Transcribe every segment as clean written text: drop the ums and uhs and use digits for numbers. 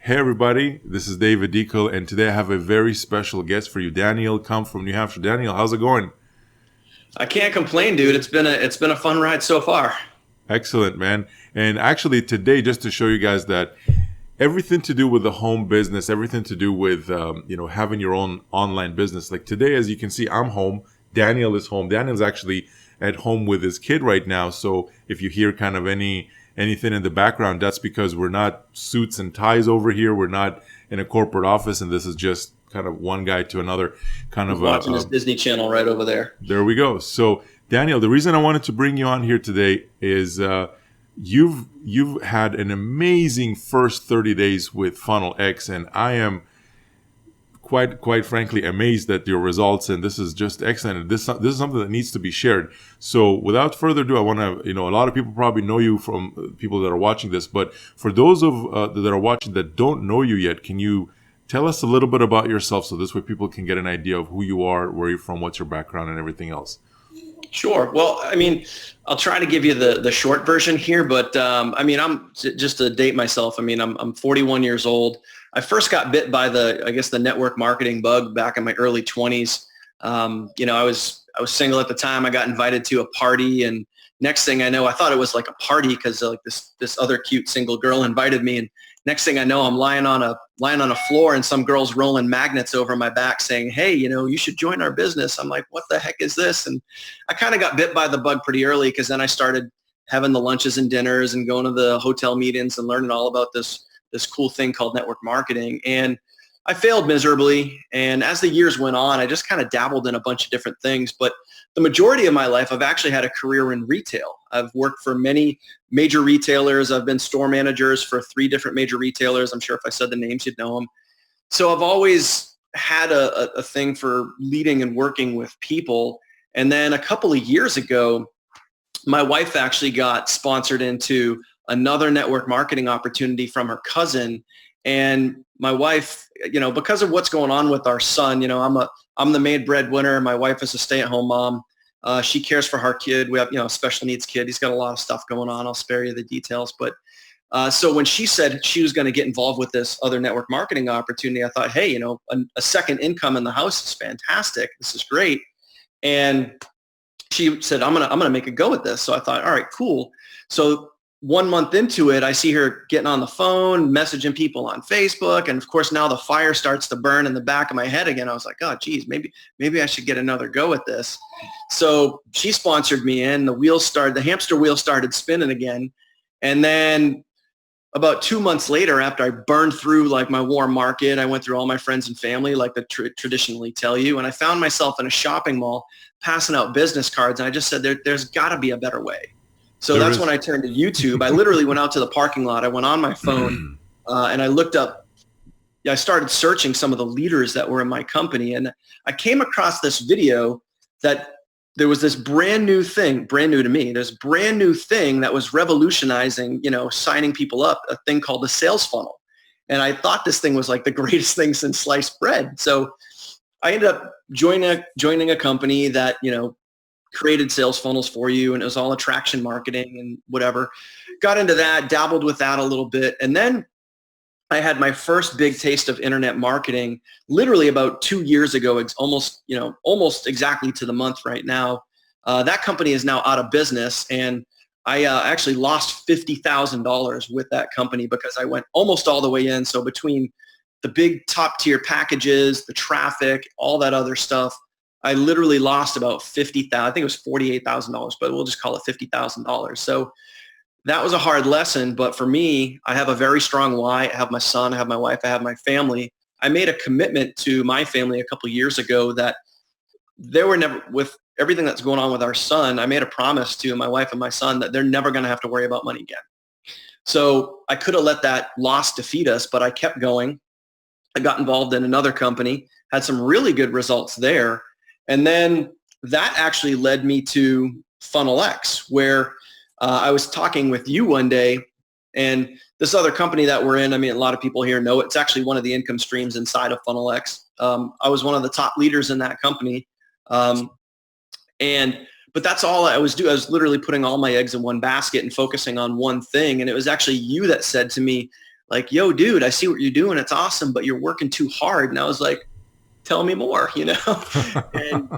Hey everybody, this is David Dekel, and today I have a very special guest for you, Daniel Kump from New Hampshire. Daniel, how's it going? I can't complain, dude. It's been a fun ride so far. Excellent, man. And actually today, just to show you guys that everything to do with the home business, everything to do with having your own online business. Like today, as you can see, I'm home. Daniel is home. Daniel's actually at home with his kid right now. So if you hear kind of anything in the background, that's because we're not suits and ties over here. We're not in a corporate office, and this is just kind of one guy to another kind He's of watching his Disney Channel right over there. there we go. So Daniel, the reason I wanted to bring you on here today is you've had an amazing first 30 days with Funnel X, and I am quite frankly amazed at your results, and this is just excellent. This is something that needs to be shared. So without further ado, I want to, a lot of people probably know you from people that are watching this, but for those that are watching that don't know you yet, can you tell us a little bit about yourself so this way people can get an idea of who you are, where you're from, what's your background, and everything else? Sure. Well, I mean, I'll try to give you the short version here, but I'm just to date myself. I mean, I'm 41 years old. I first got bit by the network marketing bug back in my early 20s. I was single at the time. I got invited to a party, and next thing I know, I thought it was like a party because like this other cute single girl invited me, and next thing I know, I'm lying on a floor, and some girl's rolling magnets over my back saying, "Hey, you should join our business." I'm like, "What the heck is this?" And I kind of got bit by the bug pretty early because then I started having the lunches and dinners and going to the hotel meetings and learning all about this cool thing called network marketing. And I failed miserably. And as the years went on, I just kind of dabbled in a bunch of different things. But the majority of my life, I've actually had a career in retail. I've worked for many major retailers. I've been store managers for 3 different major retailers. I'm sure if I said the names, you'd know them. So I've always had a thing for leading and working with people. And then a couple of years ago, my wife actually got sponsored into another network marketing opportunity from her cousin. And my wife, because of what's going on with our son, I'm the main breadwinner. My wife is a stay-at-home mom. She cares for our kid. We have, a special needs kid. He's got a lot of stuff going on. I'll spare you the details. But so when she said she was going to get involved with this other network marketing opportunity, I thought, hey, a second income in the house is fantastic. This is great. And she said, I'm gonna make a go at this. So I thought, all right, cool. So 1 month into it, I see her getting on the phone, messaging people on Facebook. And of course, now the fire starts to burn in the back of my head again. I was like, oh, geez, maybe I should get another go at this. So she sponsored me in. The hamster wheel started spinning again. And then about 2 months later, after I burned through like my warm market, I went through all my friends and family like they traditionally tell you. And I found myself in a shopping mall passing out business cards. And I just said, there's got to be a better way. So There that's is. when I turned to YouTube. I literally went out to the parking lot. I went on my phone and I looked up. I started searching some of the leaders that were in my company. And I came across this video that there was this brand new to me, this brand new thing that was revolutionizing, signing people up, a thing called the sales funnel. And I thought this thing was like the greatest thing since sliced bread. So I ended up joining a company that, created sales funnels for you, and it was all attraction marketing and whatever. Got into that, dabbled with that a little bit. And then I had my first big taste of internet marketing literally about 2 years ago, almost exactly to the month right now. That company is now out of business, and I actually lost $50,000 with that company because I went almost all the way in. So between the big top tier packages, the traffic, all that other stuff, I literally lost about $50,000. I think it was $48,000, but we'll just call it $50,000. So that was a hard lesson. But for me, I have a very strong why. I have my son, I have my wife, I have my family. I made a commitment to my family a couple of years ago that they were never, with everything that's going on with our son, I made a promise to my wife and my son that they're never going to have to worry about money again. So I could have let that loss defeat us, but I kept going. I got involved in another company, had some really good results there. And then that actually led me to Funnel X, where I was talking with you one day, and this other company that we're in, I mean, a lot of people here know it's actually one of the income streams inside of Funnel X. I was one of the top leaders in that company. But that's all I was doing. I was literally putting all my eggs in one basket and focusing on one thing. And it was actually you that said to me, like, yo, dude, I see what you're doing. It's awesome, but you're working too hard. And I was like, tell me more, and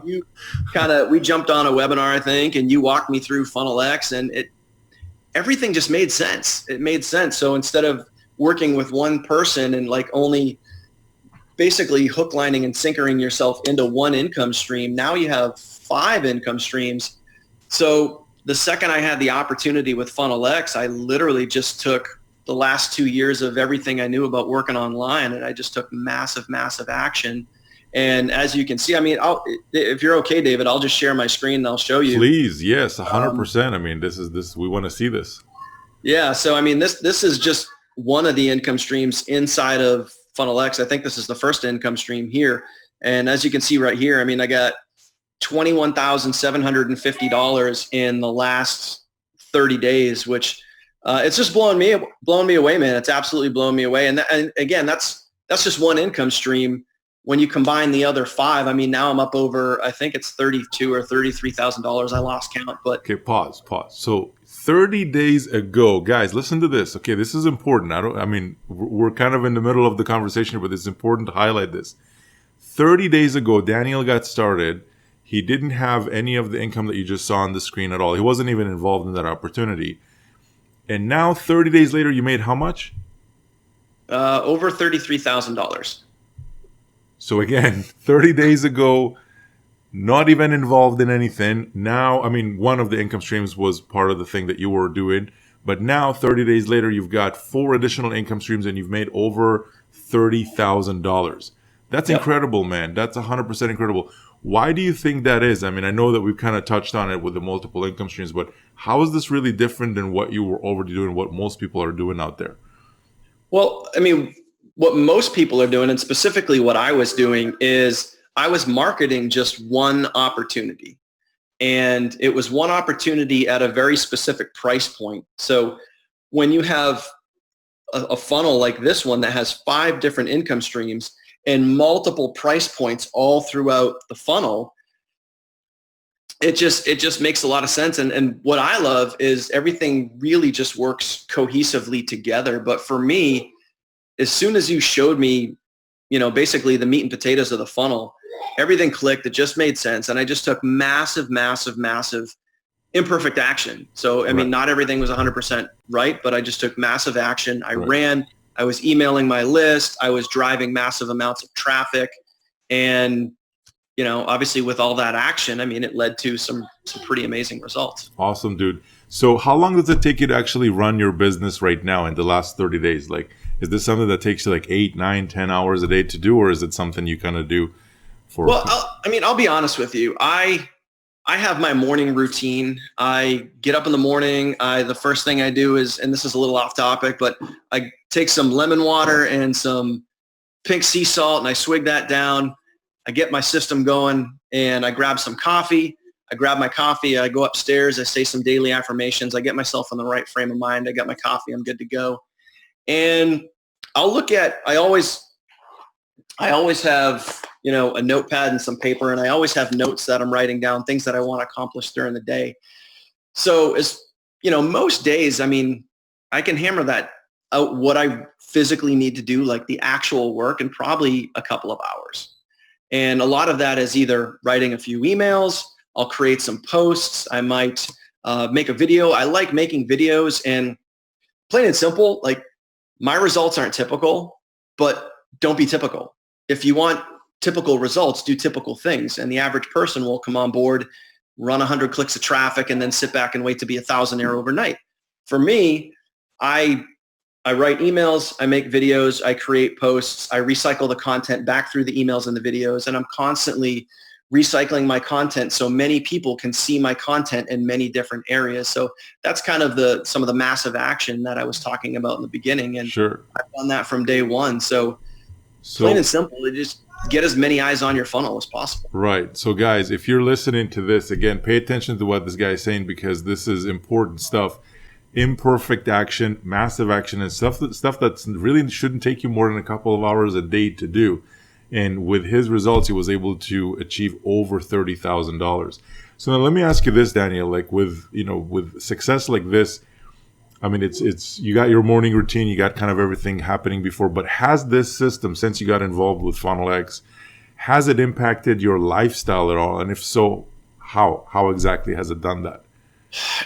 we jumped on a webinar, I think, and you walked me through Funnel X, and everything just made sense. It made sense. So instead of working with one person and like only basically hook, lining, and sinkering yourself into one income stream, now you have 5 income streams. So the second I had the opportunity with Funnel X, I literally just took the last 2 years of everything I knew about working online, and I just took massive, massive action. And as you can see, I mean, if you're okay, David, I'll just share my screen and I'll show you. Please, yes, 100%. I mean, this we want to see this. Yeah. So I mean, this is just one of the income streams inside of Funnel X. I think this is the first income stream here. And as you can see right here, I mean, I got $21,750 in the last 30 days, which it's just blowing me away, man. It's absolutely blowing me away. And again, that's just one income stream. When you combine the other 5, I mean, now I'm up over, I think it's $32,000 or $33,000. I lost count, but okay, pause. So 30 days ago, guys, listen to this. Okay, this is important. We're kind of in the middle of the conversation, but it's important to highlight this. 30 days ago, Daniel got started. He didn't have any of the income that you just saw on the screen at all. He wasn't even involved in that opportunity. And now 30 days later, you made how much? Over $33,000. So again, 30 days ago, not even involved in anything. Now, I mean, one of the income streams was part of the thing that you were doing. But now, 30 days later, you've got 4 additional income streams and you've made over $30,000. That's incredible, man. That's 100% incredible. Why do you think that is? I mean, I know that we've kind of touched on it with the multiple income streams, but how is this really different than what you were already doing, what most people are doing out there? Well, I mean, what most people are doing, and specifically what I was doing, is I was marketing just one opportunity. And it was one opportunity at a very specific price point. So when you have a funnel like this one that has 5 different income streams and multiple price points all throughout the funnel, it just makes a lot of sense. And what I love is everything really just works cohesively together. But for me, as soon as you showed me, basically the meat and potatoes of the funnel, everything clicked. It just made sense. And I just took massive, massive, massive imperfect action. So, I mean, not everything was 100% right, but I just took massive action. I ran, I was emailing my list. I was driving massive amounts of traffic. And, obviously with all that action, I mean, it led to some pretty amazing results. Awesome, dude. So how long does it take you to actually run your business right now in the last 30 days? Like, is this something that takes you like 8, 9, 10 hours a day to do, or is it something you kind of do for? Well, I'll be honest with you. I have my morning routine. I get up in the morning. The first thing I do is, and this is a little off topic, but I take some lemon water and some pink sea salt and I swig that down. I get my system going and I grab some coffee. I grab my coffee. I go upstairs. I say some daily affirmations. I get myself in the right frame of mind. I got my coffee. I'm good to go. And I'll look at, I always have, a notepad and some paper, and I always have notes that I'm writing down, things that I want to accomplish during the day. So as, most days, I mean, I can hammer that out, what I physically need to do, like the actual work, in probably a couple of hours. And a lot of that is either writing a few emails, I'll create some posts, I might make a video. I like making videos, and plain and simple, like, my results aren't typical, but don't be typical. If you want typical results, do typical things. And the average person will come on board, run 100 clicks of traffic, and then sit back and wait to be 1,000 overnight. For me, I write emails, I make videos, I create posts, I recycle the content back through the emails and the videos, and I'm constantly recycling my content so many people can see my content in many different areas. So that's kind of some of the massive action that I was talking about in the beginning. And sure, I've done that from day one. So plain and simple, just get as many eyes on your funnel as possible. Right. So guys, if you're listening to this, again, pay attention to what this guy is saying, because this is important stuff. Imperfect action, massive action, and stuff that really shouldn't take you more than a couple of hours a day to do. And with his results, he was able to achieve over $30,000. So now let me ask you this, Daniel, like with success like this, I mean, it's you got your morning routine, you got kind of everything happening before, but has this system, since you got involved with Funnel X, has it impacted your lifestyle at all? And if so, how? How exactly has it done that?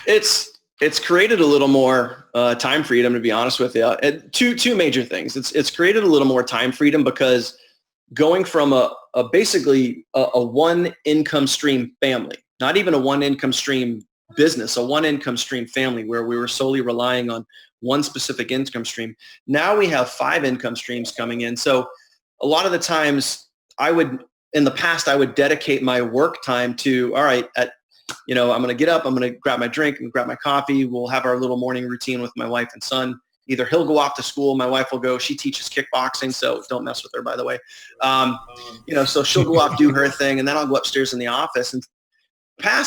It's created a little more time freedom, to be honest with you. Two major things. It's created a little more time freedom because going from basically a one income stream family, not even a one income stream business, a one income stream family where we were solely relying on one specific income stream. Now we have 5 income streams coming in. So a lot of the times in the past, I would dedicate my work time to, all right, I'm going to get up, I'm going to grab my drink and grab my coffee. We'll have our little morning routine with my wife and son. Either he'll go off to school, my wife will go, she teaches kickboxing, so don't mess with her, by the way. So she'll go off, do her thing, and then I'll go upstairs in the office. And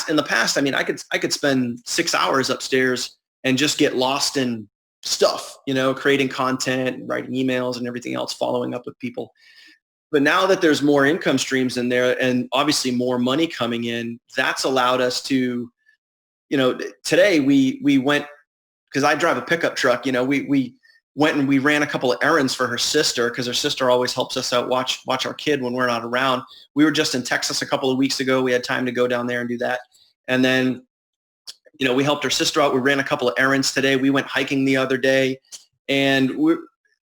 in the past, I mean, I could spend 6 hours upstairs and just get lost in stuff, creating content, writing emails and everything else, following up with people. But now that there's more income streams in there and obviously more money coming in, that's allowed us to, today we went, because I drive a pickup truck, we went and we ran a couple of errands for her sister because her sister always helps us out, watch our kid when we're not around. We were just in Texas a couple of weeks ago. We had time to go down there and do that. And then, we helped her sister out. We ran a couple of errands today. We went hiking the other day, and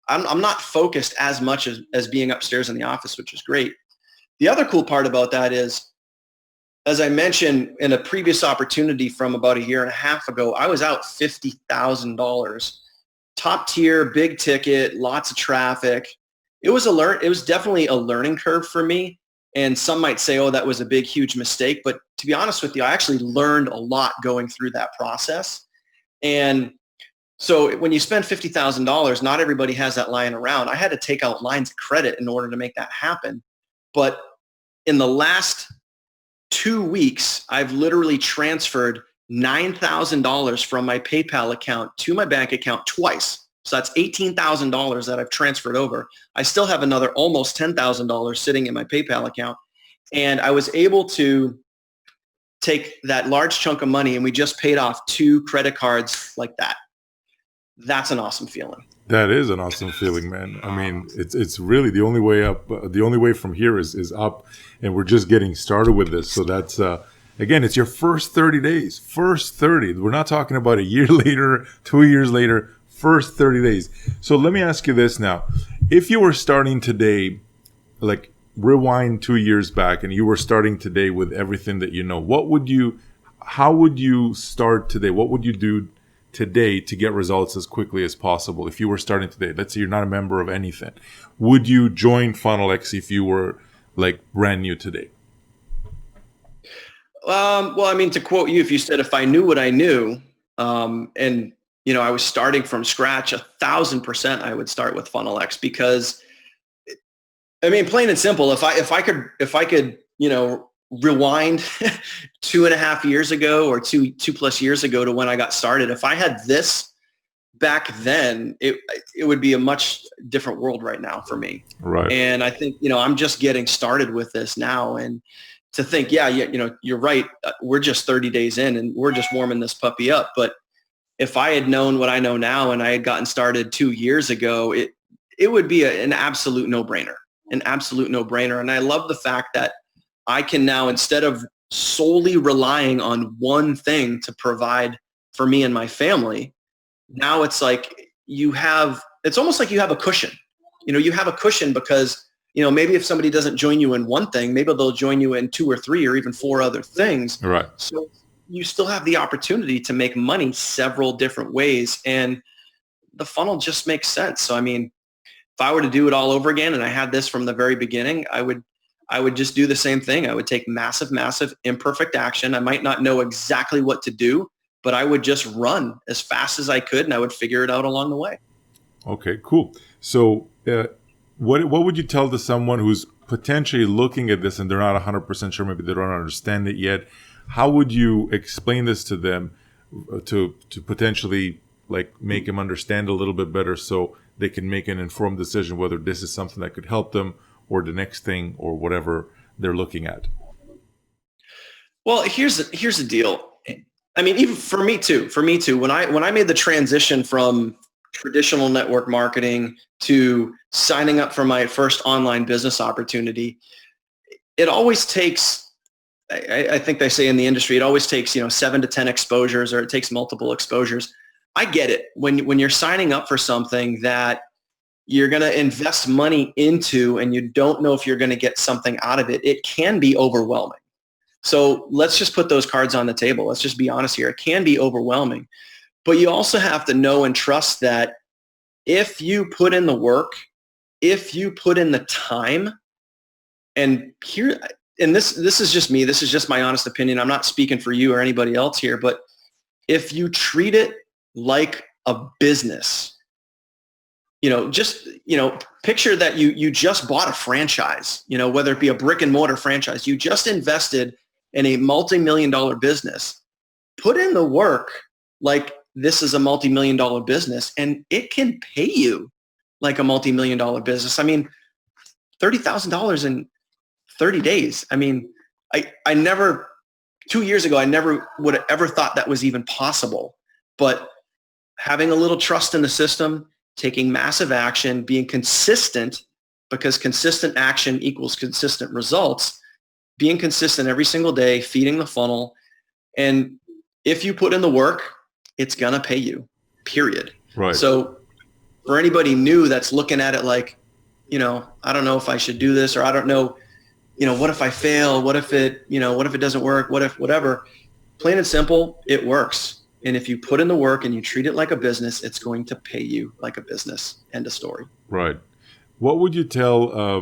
I'm not focused as much as being upstairs in the office, which is great. The other cool part about that is, as I mentioned in a previous opportunity from about a year and a half ago, I was out $50,000, top tier, big ticket, lots of traffic. It was definitely a learning curve for me. And some might say, oh, that was a big, huge mistake. But to be honest with you, I actually learned a lot going through that process. And so when you spend $50,000, not everybody has that lying around. I had to take out lines of credit in order to make that happen. But in the last 2 weeks, I've literally transferred $9,000 from my PayPal account to my bank account twice. So that's $18,000 that I've transferred over. I still have another almost $10,000 sitting in my PayPal account. And I was able to take that large chunk of money, and we just paid off 2 credit cards like that. That's an awesome feeling. That is an awesome feeling, man. I mean, it's really the only way up. The only way from here is up, and we're just getting started with this. So that's again, it's your first 30 days. First 30. We're not talking about a year later, 2 years later. First 30 days. So let me ask you this now: if you were starting today, like rewind 2 years back, and you were starting today with everything that you know, how would you start today? What would you do today to get results as quickly as possible? If you were starting today, let's say you're not a member of anything, would you join Funnel X if you were like brand new today? Well, I mean, to quote you, if you said, if I knew what I knew, and I was starting from scratch, 1,000%, I would start with Funnel X, because I mean, plain and simple, if I could, rewind 2.5 years ago or two plus years ago to when I got started, if I had this back then, it would be a much different world right now for me. Right. And I think, I'm just getting started with this now. And to think, you're right. We're just 30 days in and we're just warming this puppy up. But if I had known what I know now and I had gotten started 2 years ago, it would be an absolute no-brainer, And I love the fact that I can now, instead of solely relying on one thing to provide for me and my family, now it's like it's almost like you have a cushion. You have a cushion because, maybe if somebody doesn't join you in one thing, maybe they'll join you in 2 or 3 or even 4 other things. Right. So you still have the opportunity to make money several different ways. And the funnel just makes sense. So, I mean, if I were to do it all over again and I had this from the very beginning, I would just do the same thing. I would take massive, imperfect action. I might not know exactly what to do, but I would just run as fast as I could and I would figure it out along the way. Okay, cool. So what would you tell to someone who's potentially looking at this and they're not 100% sure, maybe they don't understand it yet? How would you explain this to them to potentially like make them understand a little bit better so they can make an informed decision whether this is something that could help them or the next thing or whatever they're looking at? Well, here's the deal. I mean, even for me too, when I made the transition from traditional network marketing to signing up for my first online business opportunity, it always takes, I think they say in the industry, it always takes, 7 to 10 exposures, or it takes multiple exposures. I get it. When you're signing up for something that you're going to invest money into and you don't know if you're going to get something out of it, it can be overwhelming. So let's just put those cards on the table. Let's just be honest here. It can be overwhelming, but you also have to know and trust that if you put in the work, if you put in the time, and this is just me, this is just my honest opinion. I'm not speaking for you or anybody else here, but if you treat it like a business, picture that you just bought a franchise, whether it be a brick and mortar franchise, you just invested in a multi-million-dollar business. Put in the work like this is a multi-million-dollar business, and it can pay you like a multi-million-dollar business. I mean, $30,000 in 30 days. I mean, I never, 2 years ago, I never would have ever thought that was even possible. But having a little trust in the system, taking massive action, being consistent, because consistent action equals consistent results, being consistent every single day, feeding the funnel. And if you put in the work, it's going to pay you, period. Right. So for anybody new that's looking at it like, I don't know if I should do this, or I don't know, what if I fail? What if it doesn't work? What if whatever? Plain and simple, it works. And if you put in the work and you treat it like a business, it's going to pay you like a business. End of story. Right. What would you tell,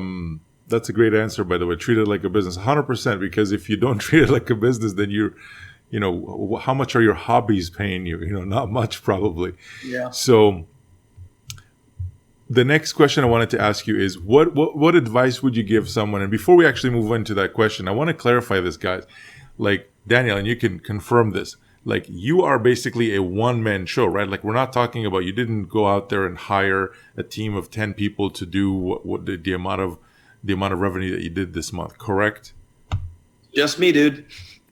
that's a great answer, by the way, treat it like a business, 100%, because if you don't treat it like a business, then how much are your hobbies paying you? Not much, probably. Yeah. So the next question I wanted to ask you is what advice would you give someone? And before we actually move into that question, I want to clarify this, guys. Like Daniel, and you can confirm this, like you are basically a one-man show, right? Like we're not talking about, you didn't go out there and hire a team of 10 people to do what the amount of revenue that you did this month, correct? Just me, dude.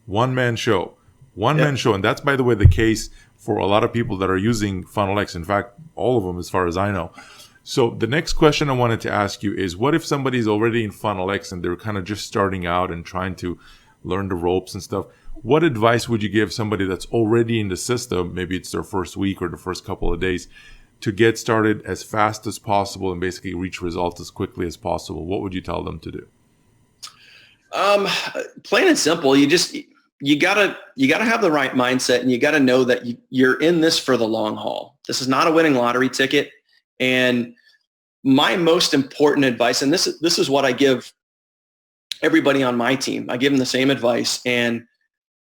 One-man show. One-man show. And that's, by the way, the case for a lot of people that are using Funnel X. In fact, all of them, as far as I know. So the next question I wanted to ask you is, what if somebody's already in Funnel X and they're kind of just starting out and trying to learn the ropes and stuff? What advice would you give somebody that's already in the system, maybe it's their first week or the first couple of days, to get started as fast as possible and basically reach results as quickly as possible? What would you tell them to do? Plain and simple, you gotta have the right mindset, and you gotta know that you're in this for the long haul. This is not a winning lottery ticket. And my most important advice, and this is what I give everybody on my team, I give them the same advice, and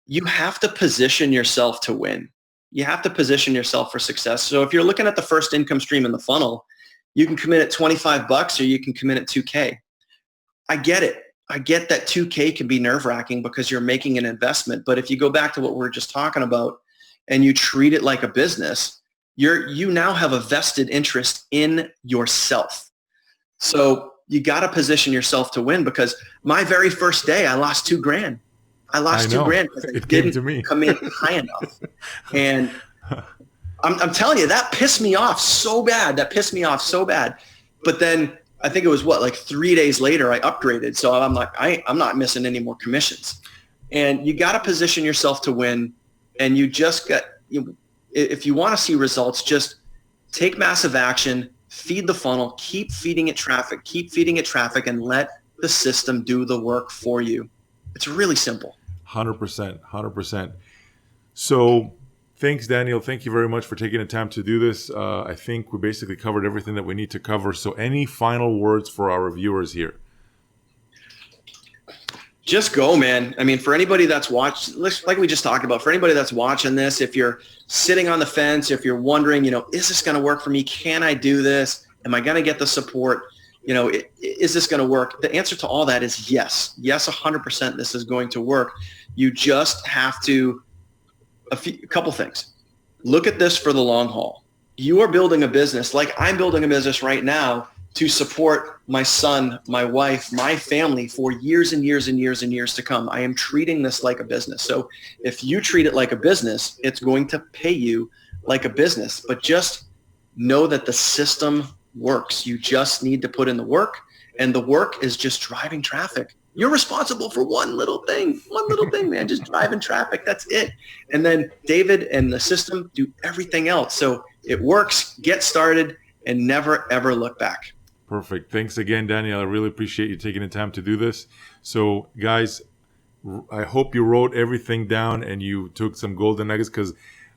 you have to position yourself to win. You have to position yourself for success. So if you're looking at the first income stream in the funnel, you can commit at $25 or you can commit at $2K. I get it. I get that $2K can be nerve-wracking because you're making an investment. But if you go back to what we were just talking about and you treat it like a business, you now have a vested interest in yourself. So you got to position yourself to win, because my very first day, I lost $2,000. I lost $2,000 because I didn't come in high enough. And I'm telling you, that pissed me off so bad. But then I think it was like 3 days later, I upgraded. So I'm like, I'm not missing any more commissions. And you got to position yourself to win. And you just if you want to see results, just take massive action, feed the funnel, keep feeding it traffic, and let the system do the work for you. It's really simple. 100%. So thanks, Daniel. Thank you very much for taking the time to do this. I think we basically covered everything that we need to cover. So any final words for our viewers here? Just go, man. I mean, for anybody that's watched, like we just talked about, for anybody that's watching this, if you're sitting on the fence, if you're wondering, is this going to work for me? Can I do this? Am I going to get the support? Is this going to work? The answer to all that is yes. Yes, 100% this is going to work. You just have to, a couple things. Look at this for the long haul. You are building a business like I'm building a business right now to support my son, my wife, my family for years and years and years and years to come. I am treating this like a business. So if you treat it like a business, it's going to pay you like a business. But just know that the system works. You just need to put in the work, and the work is just driving traffic. You're responsible for one little thing, man, just driving traffic. That's it. And then David and the system do everything else. So it works. Get started and never, ever look back. Perfect. Thanks again, Daniel. I really appreciate you taking the time to do this. So, guys, I hope you wrote everything down and you took some golden nuggets, because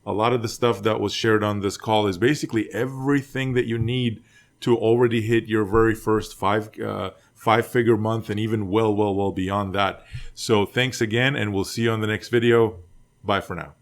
a lot of the stuff that was shared on this call is basically everything that you need to already hit your very first five-figure month, and even well beyond that. So thanks again, and we'll see you on the next video. Bye for now.